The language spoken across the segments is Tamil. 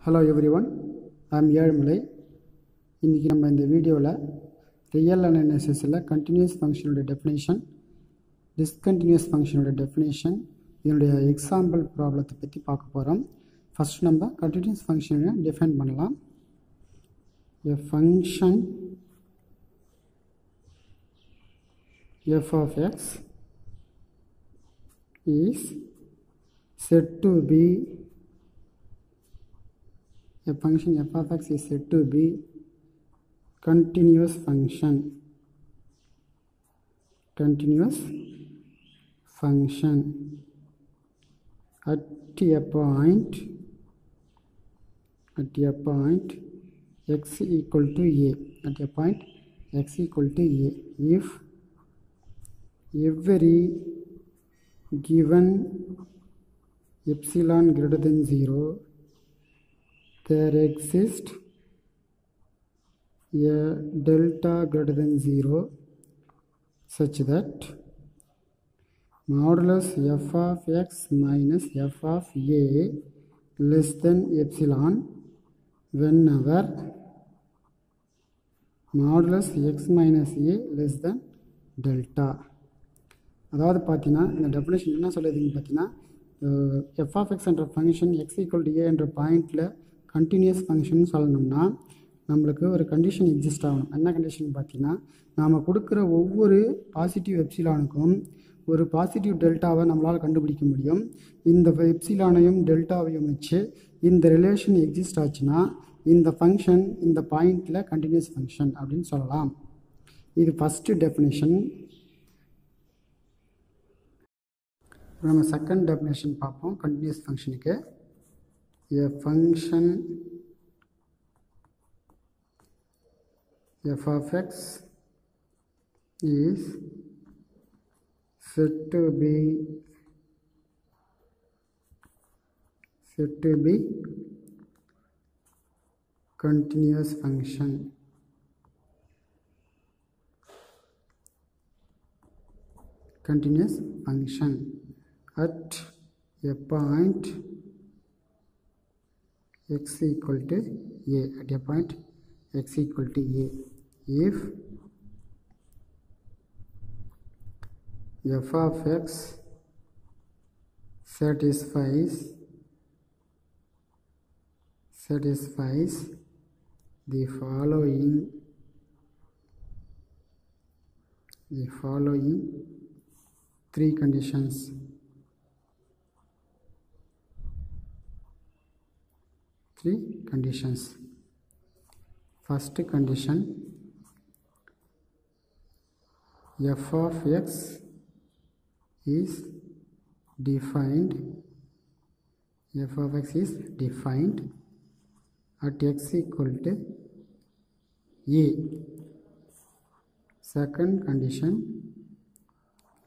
Hello everyone, I am Yalmalai. இன்னைக்கு நம்ம இந்த வீடியோவில் ரியல் அனாலிசிஸில் கண்டினியூஸ் ஃபங்க்ஷனோட டெஃபினேஷன், டிஸ்கண்டினியூஸ் ஃபங்க்ஷனோட டெஃபினேஷன், இதனுடைய எக்ஸாம்பிள் ப்ராப்ளத்தை பற்றி பார்க்க போகிறோம். ஃபஸ்ட் நம்ம கண்டினியூஸ் ஃபங்க்ஷனை டிஃபைன் பண்ணலாம். A function f of x is said to be a function f of x is said to be continuous function at a point x equal to a, at a point x equal to a, if every given epsilon greater than 0 there exists a delta greater than 0 such that modulus f of x minus f of a less than epsilon whenever modulus x minus a less than delta. அதாவது பார்த்தீங்கன்னா இந்த டெஃபினேஷன் என்ன சொல்லுதுன்னு பார்த்தீங்கன்னா, எஃப் ஆஃப் எக்ஸ் என்ற ஃபங்க்ஷன் எக்ஸ் ஈக்குவல் டு ஏ என்ற பாயிண்டில் கண்டினியூஸ் ஃபங்க்ஷன் சொல்லணும்னா நம்மளுக்கு ஒரு கண்டிஷன் எக்ஸிஸ்ட் ஆகணும். என்ன கண்டிஷன் பார்த்தீங்கன்னா, நாம் கொடுக்குற ஒவ்வொரு பாசிட்டிவ் எப்சிலானுக்கும் ஒரு பாசிட்டிவ் டெல்டாவை நம்மளால் கண்டுபிடிக்க முடியும். இந்த எப்சிலானையும் டெல்டாவையும் வச்சு இந்த ரிலேஷன் எக்ஸிஸ்ட் ஆச்சுன்னா இந்த ஃபங்க்ஷன் இந்த பாயிண்டில் கண்டினியூஸ் ஃபங்க்ஷன் அப்படின்னு சொல்லலாம். இது ஃபஸ்ட்டு டெஃபினேஷன். நம்ம செகண்ட் டெஃபினேஷன் பார்ப்போம் கண்டினியூஸ் ஃபங்க்ஷனுக்கு. a function f of x is said to be continuous function at a point x equal to a, at a point x equal to a, if f of x satisfies the following three conditions. First condition, f of x is defined at x equal to a. Second condition,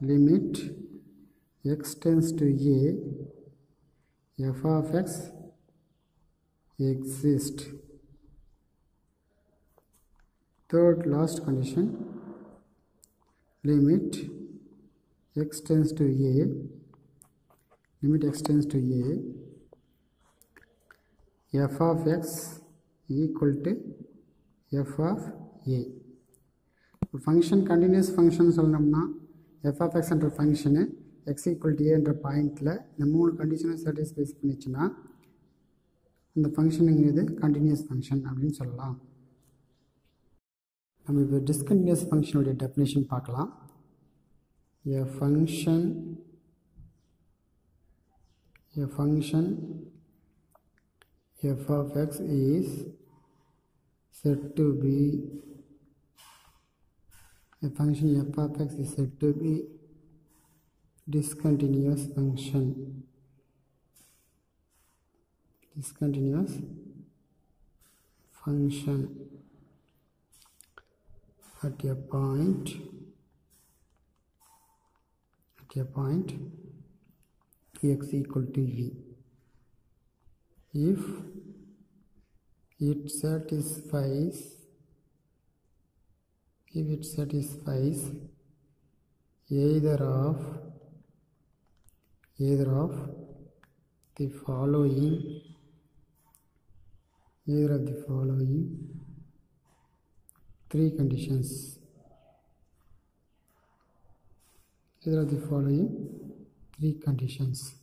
limit x tends to a, f of x exist. Third last condition, limit x tends to a, f of x equal to f of a. Function continuous function சொல்லணும்னா f of x என்ற function x equal to a என்ற பாயிண்டில் இந்த மூணு கண்டிஷனை சாட்டிஸ்ஃபைஸ் பண்ணிச்சுன்னா இந்த ஃபங்க்ஷனுங்கிறது கண்டினியூஸ் ஃபங்க்ஷன் அப்படின்னு சொல்லலாம். நம்ம இப்போ டிஸ்கண்டினியூஸ் ஃபங்க்ஷனுடைய டெஃபினேஷன் பார்க்கலாம். a function f of x is said to be discontinuous function at a point x equal to a, if it satisfies either of the following either of the following three conditions. Either of the following three conditions.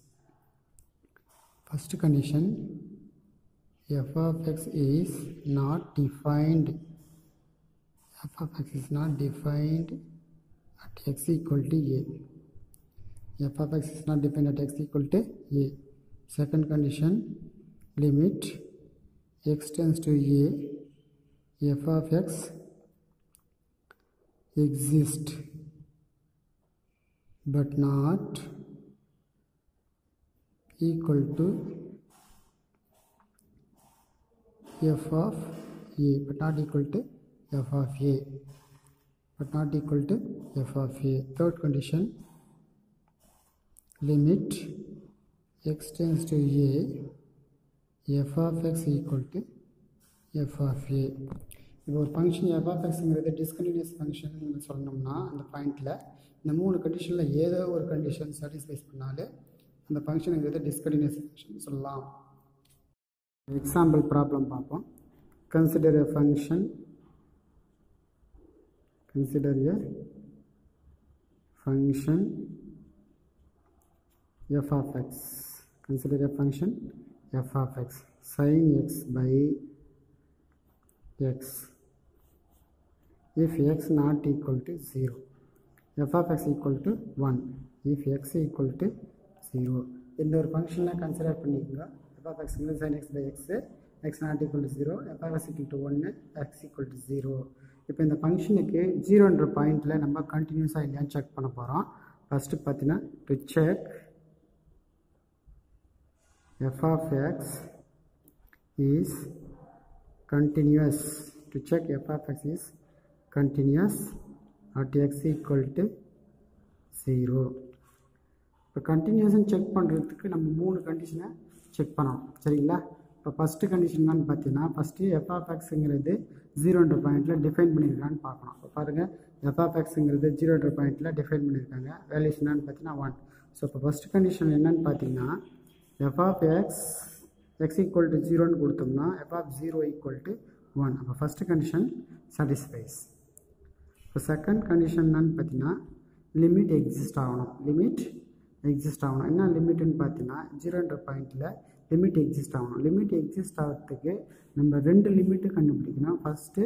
First condition, f of x is not defined. F of x is not defined at x equal to a. F of x is not defined at x equal to a. Second condition, limit x tends to a, f of x exists but not equal to f of a, but not equal to f of a, but not equal to f of a. Third condition, limit x tends to a, f of x equal to f of a. இப்போ ஒரு ஃபங்க்ஷன் f of xங்கிறது டிஸ்கண்டினியூஸ் ஃபங்க்ஷன் சொல்லணும்னா அந்த பாயிண்டில் இந்த மூணு கண்டிஷனில் ஏதோ ஒரு கண்டிஷன் சாட்டிஸ்ஃபைஸ் பண்ணாலே அந்த ஃபங்க்ஷனுங்கிறது டிஸ்கண்டினியூஸ் ஃபங்க்ஷன் சொல்லலாம். எக்ஸாம்பிள் ப்ராப்ளம் பார்ப்போம். Consider a function f of x. Consider a function f of x sin x by x if x not equal to 0, f of x equal to 1 if x equal to 0. இந்த ஒரு ஃபங்க்ஷனை கன்சிடர் பண்ணிக்கோங்க. f of x sin x by x, x not equal to 0, f of x equal to 1, x equal to 0. இப்போ இந்த ஃபங்க்ஷனுக்கு 0ன்ற பாயிண்டில் நம்ம கண்டினியூஸாக இல்லையான்னு செக் பண்ண போகிறோம். ஃபஸ்ட்டு பார்த்தீங்கன்னா to check f of x is continuous. To check f of x is continuous at x equal to 0. இப்போ கண்டினியூஸுன்னு செக் பண்ணுறதுக்கு நம்ம மூணு கண்டிஷனை செக் பண்ணணும், சரிங்களா? இப்போ ஃபஸ்ட்டு கண்டிஷன் என்னன்னு பார்த்தீங்கன்னா, ஃபஸ்ட்டு f of xங்கிறது 0ன்ற பாயிண்டில் டிஃபைன் பண்ணியிருக்கான்னு பார்க்கணும். இப்போ பாருங்கள், f of xங்கிறது 0ன்ற பாயிண்டில் டிஃபைன் பண்ணியிருக்காங்க. வேல்யூஸ் என்னன்னு பார்த்தீங்கன்னா 1. ஸோ இப்போ ஃபஸ்ட்டு கண்டிஷன் என்னன்னு பார்த்தீங்கன்னா, f of x equal to 0ன்னு கொடுத்தோம்னா f of 0 equal to 1. அப்போ ஃபஸ்ட்டு கண்டிஷன் சாட்டிஸ்ஃபைஸ். இப்போ செகண்ட் கண்டிஷன் என்னன்னு பார்த்தீங்கன்னா, லிமிட் எக்ஸிஸ்ட் ஆகணும். என்ன லிமிட்டுன்னு பார்த்தீங்கன்னா, 0ன்ற பாயிண்டில் லிமிட் எக்ஸிஸ்ட் ஆகணும். லிமிட் எக்ஸிஸ்ட் ஆகிறதுக்கு நம்ம ரெண்டு லிமிட்டு கண்டுபிடிக்கணும். First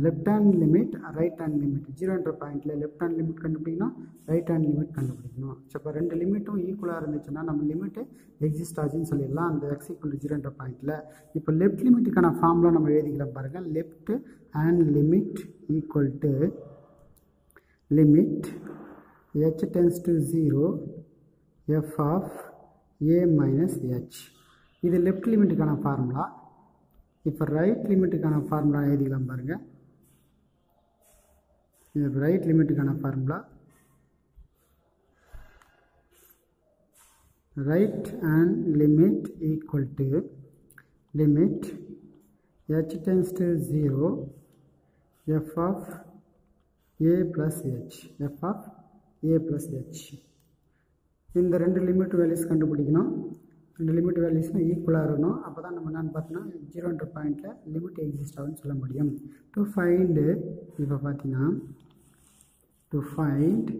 left hand limit, right hand limit. 0ன்ற பாயிண்டில் லெஃப்ட் ஹேண்ட் லிமிட் கண்டுபிடிக்கணும், ரைட் ஹேண்ட் லிமிட் கண்டுபிடிக்கணும். ஸோ இப்போ ரெண்டு லிமிட்டும் ஈக்குவலாக இருந்துச்சுன்னா நம்ம லிமிட்டு எக்ஸிஸ்ட் ஆச்சுன்னு சொல்லிடலாம் அந்த x equal to 0ன்ற பாயிண்டில். இப்போ லெஃப்ட் லிமிட்டுக்கான ஃபார்முலா நம்ம எழுதிக்கலாம் பாருங்கள். Left hand limit equal to limit h tends to 0 f of a minus h. இது லெஃப்ட் லிமிட்டுக்கான ஃபார்முலா. இப்போ ரைட் லிமிட்டுக்கான ஃபார்முலா எழுதிக்கலாம் பாருங்கள். இது ரைட் லிமிட்டுக்கான formula, right hand limit equal to limit h tends to 0 f of a plus h, f of a plus h. இந்த ரெண்டு லிமிட் வேல்யூஸ் கண்டுபிடிக்கணும். ரெண்டு லிமிட் வேல்யூஸும் ஈக்குவலாக இருக்கணும். அப்போ தான் நம்ம என்னென்னு பார்த்தோன்னா 0ன்ற பாயிண்டில் லிமிட் எக்ஸிஸ்ட் ஆகும்னு சொல்ல முடியும். டு ஃபைண்டு இப்போ பார்த்தீங்கன்னா to find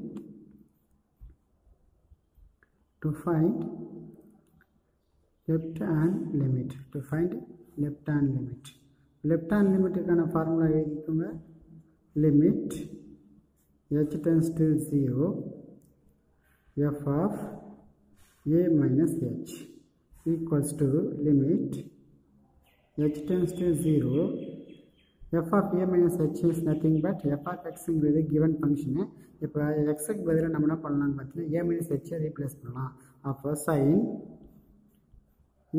left hand limit. Left hand லிமிட்டுக்கான ஃபார்முலா எழுதிக்கோங்க. Limit h tends to 0 f of a minus h equals to limit h tends to 0 f of a minus h is nothing but f of x ங்கிறது given function. இப்போ xக்கு பதிலாக நம்ம என்ன பண்ணலாம்னு பார்த்தீங்கன்னா a minus h ரீப்ளேஸ் பண்ணலாம். அப்போ sin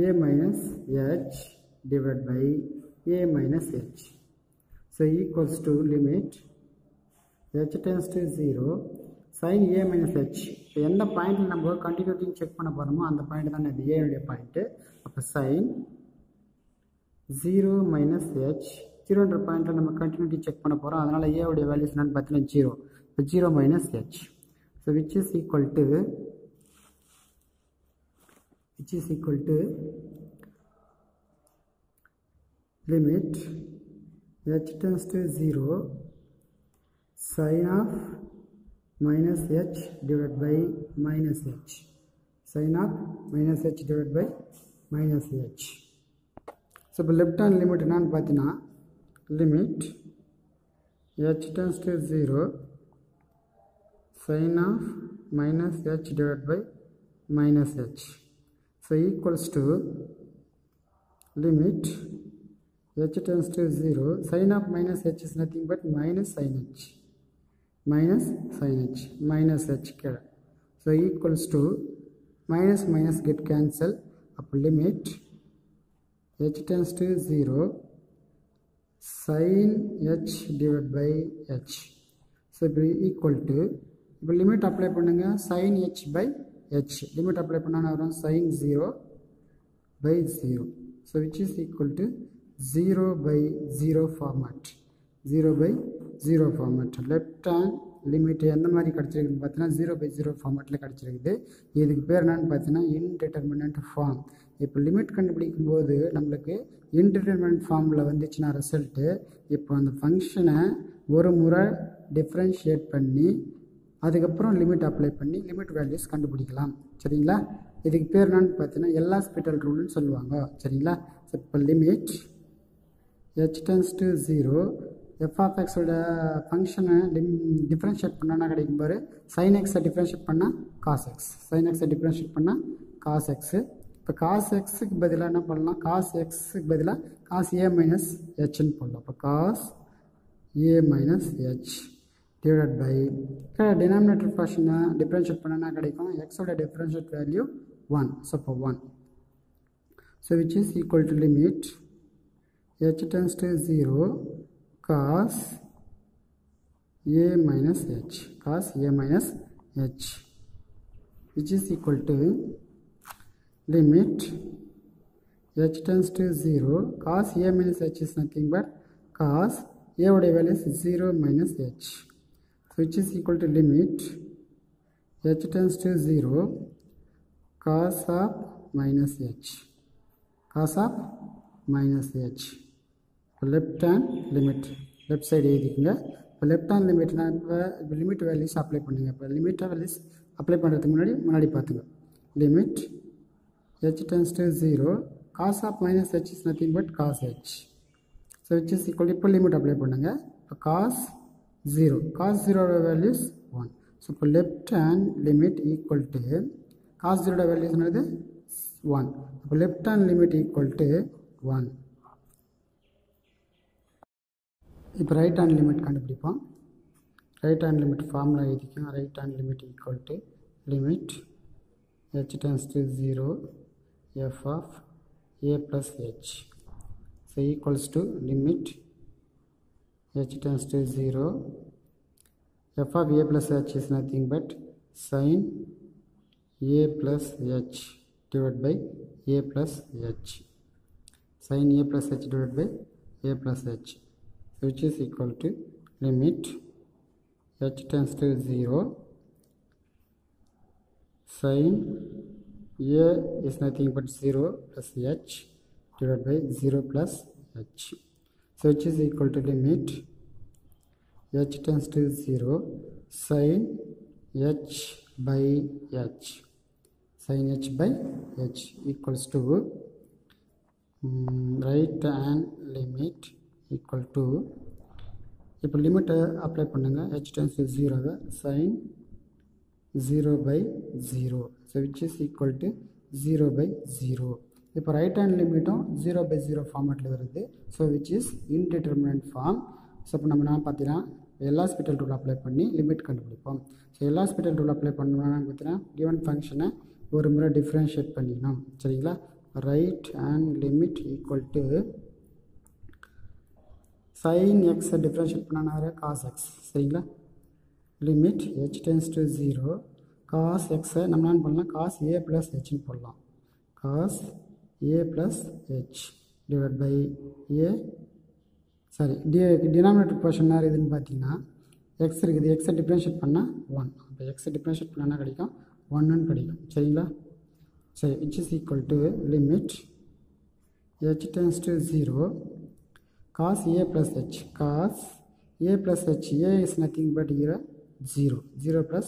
a minus h divided by a minus h, so equals to limit h tends to 0 sin a minus h. இப்போ எந்த பாயிண்டில் நம்ம கண்டினியூட்டின்னு செக் பண்ண போகிறோமோ அந்த பாயிண்ட் தான் இது ஏனுடைய பாயிண்ட்டு. அப்போ sin 0 minus h, 0ன்ற பாயிண்டில் நம்ம கண்டினியூட்டி செக் பண்ண போகிறோம். அதனால் ஏவுடைய வேல்யூஸ் என்னன்னு பார்த்தீங்கன்னா 0. இப்போ 0 minus h, so which is equal to limit h tends to 0 sin of minus h divided by minus h, sin of minus h divided by minus h. So இப்போ left hand limit என்னன்னு பார்த்தீங்கன்னா limit h tends to 0 sin of minus h divided by minus h, so equals to limit h tends to 0 sin of minus h is nothing but minus sin h, minus sin h, minus h here, so equals to minus minus get cancel, up limit h tends to 0 sin h divided by h, so equal to இப்போ லிமிட் அப்ளை பண்ணுங்க sin h by h, limit apply பண்ணால் வரும் sin 0 by 0, so which is equal to 0 by 0 format, 0 by 0 format. left hand limit எந்த மாதிரி கிடச்சிருக்குன்னு பார்த்தீங்கன்னா 0 by 0 ஃபார்மேட்டில் கிடச்சிருக்குது. இதுக்கு பேர் என்னன்னு பார்த்தீங்கன்னா இன்டிட்டர்மினன்ட் ஃபார்ம். இப்போ லிமிட் கண்டுபிடிக்கும் போது நம்மளுக்கு இன்டிட்டர்மினன்ட் ஃபார்மில் வந்துச்சுன்னா ரிசல்ட்டு, இப்போ அந்த ஃபங்க்ஷனை ஒரு முறை டிஃப்ரென்ஷியேட் பண்ணி அதுக்கப்புறம் லிமிட் அப்ளை பண்ணி லிமிட் வேல்யூஸ் கண்டுபிடிக்கலாம். சரிங்களா? இதுக்கு பேர் என்னன்னு பார்த்தீங்கன்னா எல்ஹாஸ்பிட்டல் ரூல்னு சொல்லுவாங்க. சரிங்களா? இப்போ limit h tends to 0 f of x ஓட ஃபங்க்ஷனை டிஃப்ரென்ஷியேட் பண்ணால் கிடைக்கும் பாரு, sin x டிஃப்ரென்ஷியேட் பண்ணால் cos x, sin x differentiate பண்ணால் cos x. இப்போ cos xக்கு பதிலாக என்ன பண்ணலாம், cos xக்கு பதிலாக cos a minus hன்னு போடலாம். இப்போ cos a minus h divided by denominator portion differentiate பண்ணனா கிடைக்கும் x ஓட differentiate value 1, so for 1, so which is equal to limit h tends to 0 cos a minus h, cos a minus h, which is equal to limit h tends to 0 cos a minus h is nothing but cos a oda value is 0 minus h, which is equal to limit h tends to 0 cos of minus h, cos of minus h. left hand limit left side எழுதிக்கங்க. இப்போ left hand limitனா இப்போ லிமிட் வேல்யூஸ் அப்ளை பண்ணுங்க. இப்போ லிமிட் வேல்யூஸ் அப்ளை பண்ணுறதுக்கு முன்னாடி பார்த்துங்க. Limit h tends to 0 cos of minus h is nothing but cos h, so which is equal to இப்போ லிமிட் அப்ளை பண்ணுங்க. இப்போ cos 0, cos 0 values 1, so இப்போ left hand limit equal to cos 0 values என்னது 1, இப்போ left hand limit equal to 1. இப்போ ரைட் ஹேண்ட் லிமிட் கண்டுபிடிப்போம். ரைட் ஹேண்ட் லிமிட் ஃபார்முலா எழுதிக்கும். Right hand limit equal to limit h tends to 0 f of a plus h, so equals to limit h tends to 0 f of a plus h is nothing but sin a plus h divided by a plus h, sin a plus h divided by a plus h, which is equal to limit h tends to 0 sin a is nothing but 0 plus h divided by 0 plus h, so which is equal to limit h tends to 0 sin h by h, sin h by h equals to right hand limit equal to இப்போ லிமிட்டை அப்ளை பண்ணுங்க. h tends to 0 sin 0 by 0, so which is equal to 0 by 0. இப்போ ரைட் ஹேண்ட் லிமிட்டும் 0 by 0 ஃபார்மேட்டில் வருது, so which is indeterminate form. So இப்போ நம்ம என்ன பார்த்தீங்கன்னா எல்ஹாஸ்பிட்டல் ரூல் அப்ளை பண்ணி லிமிட் கண்டுபிடிப்போம். ஸோ எல்ஹாஸ்பிட்டல் ரூல் அப்ளை பண்ணோம்னா பார்த்தீங்கன்னா கிவன் ஃபங்க்ஷனை ஒரு முறை டிஃப்ரென்ஷியேட் பண்ணிக்கணும். சரிங்களா? Right hand limit equal to sin x differentiate பண்ணால் cos x. சரிங்களா? Limit h tends to 0 cos x நம்ம என்ன பண்ணலாம், cos a plus hன்னு போடலாம். cos a plus h divided by a, sorry denominator portion யார் இதுன்னு பார்த்தீங்கன்னா எக்ஸ் இருக்குது. எக்ஸை டிஃப்ரென்ஷியேட் பண்ணால் 1, அப்போ எக்ஸை டிஃப்ரென்ஷியேட் பண்ணால் என்ன கிடைக்கும், 1ன்னு கிடைக்கும். சரிங்களா? சரி, which is equal to limit h tends to 0 cos a plus h. Cos a plus h. A is nothing but here 0. 0 plus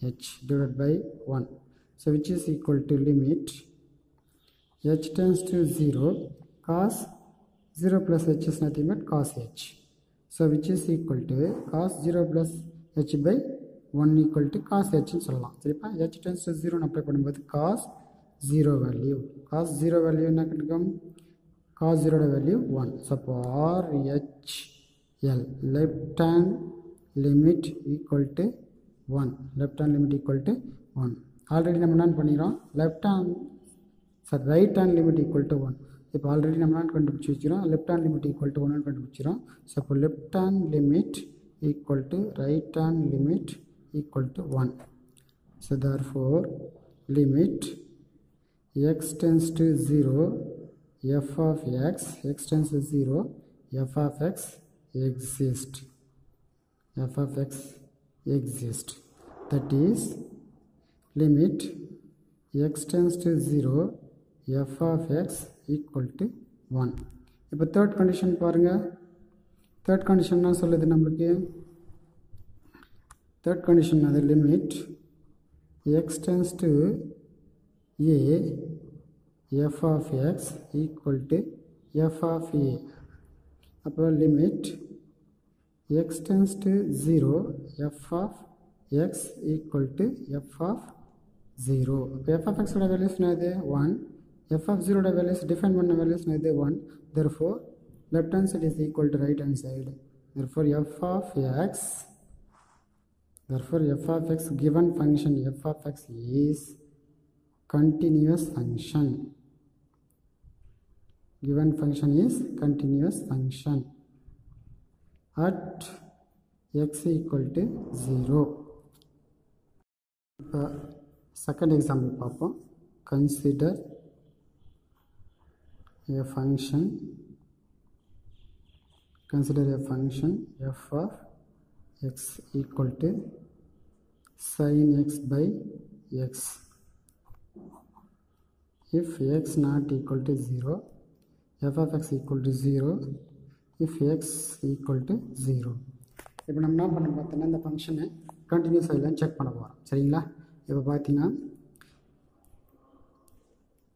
h divided by 1. So which is equal to limit h tends to 0. Cos 0 plus h is nothing but cos h. So which is equal to cos 0 plus h by 1 equal to cos h ன்னு சொல்லலாம். சரிப்பா, h tends to 0 ன்னு அப்ளை பண்ணும்போது cos 0 வேல்யூ, cos 0 வேல்யூ என்ன கிடைக்கும்? cos 0 value 1. So அப்போ RHL left hand limit equal to 1. left hand limit equal to 1. Already நம்ம என்ன பண்ணிக்கிறோம்? Right hand limit equal to 1. இப்போ ஆல்ரெடி நம்ம என்ன கண்டுபிடிச்சி வச்சுக்கிறோம்? Left hand limit equal to 1 கண்டுபிடிச்சிடும். ஸோ அப்போ left hand limit equal to right hand limit equal to 1. So therefore limit x tends to 0 f of x tends to 0 f of x exists. f of x exists. That is limit x tends to 0 f of x equal to 1. இப்போ தேர்ட் கண்டிஷன் பாருங்கள். தேர்ட் கண்டிஷன் என்ன சொல்லுது நம்மளுக்கு? Third condition is the limit x tends to a f of x equal to f of a. Upper limit x tends to 0 f of x equal to f of 0. f of x value is 1. f of 0 value is defined by value is 1. Therefore left hand side is equal to right hand side. Therefore f of x given function f of x is continuous function. Given function is continuous function at x equal to 0. Second example பார்ப்போம். Consider a function f of x equal to sin x by x. If x not equal to 0, f of x equal to 0. If x equal to 0. இப்போ நம்ம என்ன பண்ண பார்த்தோன்னா இந்த ஃபங்க்ஷனை கண்டினியூஸ் ஆகிலாம் செக் பண்ண போகிறோம். சரிங்களா? இப்போ பார்த்தீங்கன்னா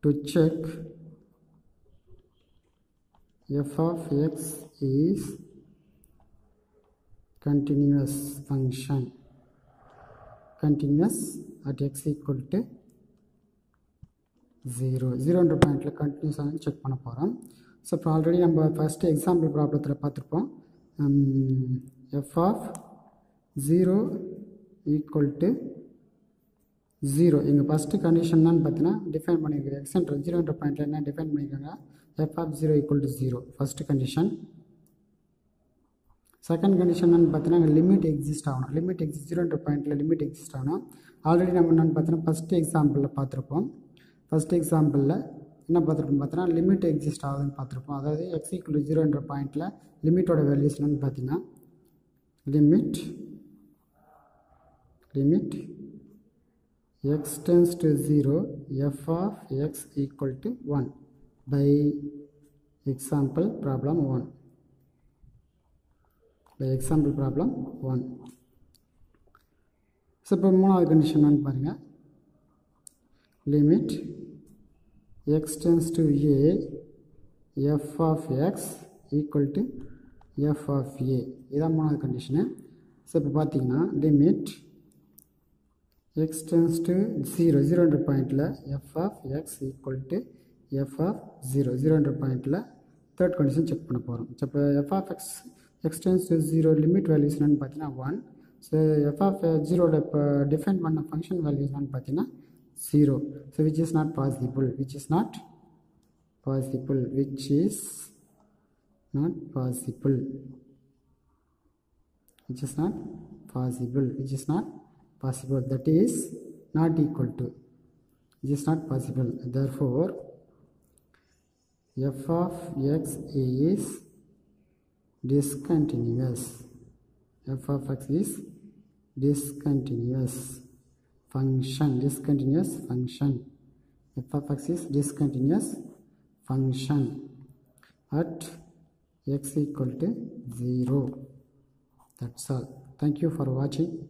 to check f of x is continuous function, continuous at x equal to 0. 0 என்ற பாயிண்டில் கண்டினியூஸாக செக் பண்ண போகிறோம். ஸோ இப்போ ஆல்ரெடி நம்ம ஃபஸ்ட்டு எக்ஸாம்பிள் ப்ராப்ளத்தில் பார்த்துருப்போம். f of 0 equal to 0. எங்கள் ஃபஸ்ட்டு கண்டிஷன் என்னன்னு பார்த்தீங்கன்னா டிஃபைன் பண்ணியிருக்கிறேன். எக்ஸென்ட்ரு 0 என்ற பாயிண்டில் என்ன டிஃபைன் பண்ணியிருக்காங்க? f of 0 equal to 0 first condition. Second condition என்னன்னு பார்த்தீங்கன்னா லிமிட் எக்ஸிஸ்ட் ஆகணும். லிமிட் 0 என்ற பாயிண்டில் லிமிட் எக்ஸிஸ்ட் ஆகணும். ஆல்ரெடி நம்ம என்னென்னு பார்த்தீங்கன்னா ஃபஸ்ட்டு எக்ஸாம்பிளில் பார்த்துருப்போம். ஃபஸ்ட் எக்ஸாம்பிளில் என்ன பார்த்துருப்போம் பார்த்தீங்கன்னா லிமிட் எக்ஸிஸ்ட் ஆகுதுன்னு பார்த்துருப்போம். அதாவது x equal to 0 என்ற பாயிண்டில் லிமிட்டோட வேல்யூஸ் என்னென்னு பார்த்தீங்கன்னா limit x tends to 0 f of x equal to 1 by example problem 1. By example problem 1. So இப்போ மூணாவது கண்டிஷன் என்னன்னு பாருங்கள். Limit x tends to a f of x equal to f of a. இதான் மூணாவது கண்டிஷனு. ஸோ இப்போ பார்த்தீங்கன்னா லிமிட் x tends to 0. 0 என்ற பாயிண்டில் f of x equal to f of 0. 0 என்ற பாயிண்டில் தேர்ட் கண்டிஷன் செக் பண்ண போகிறோம். ஸோ இப்போ f of x tends to 0 limit values என்னென்னு பார்த்தீங்கன்னா 1. ஸோ f of 0 இப்போ டிஃபைன் பண்ண ஃபங்க்ஷன் வேல்யூஸ் என்னென்னு பார்த்தீங்கன்னா 0. So which is not possible. Which is not possible. That is not equal to. Which is not possible. Therefore f of x is discontinuous. f of x is discontinuous function. f of x is discontinuous function at x equal to 0. That's all. Thank you for watching.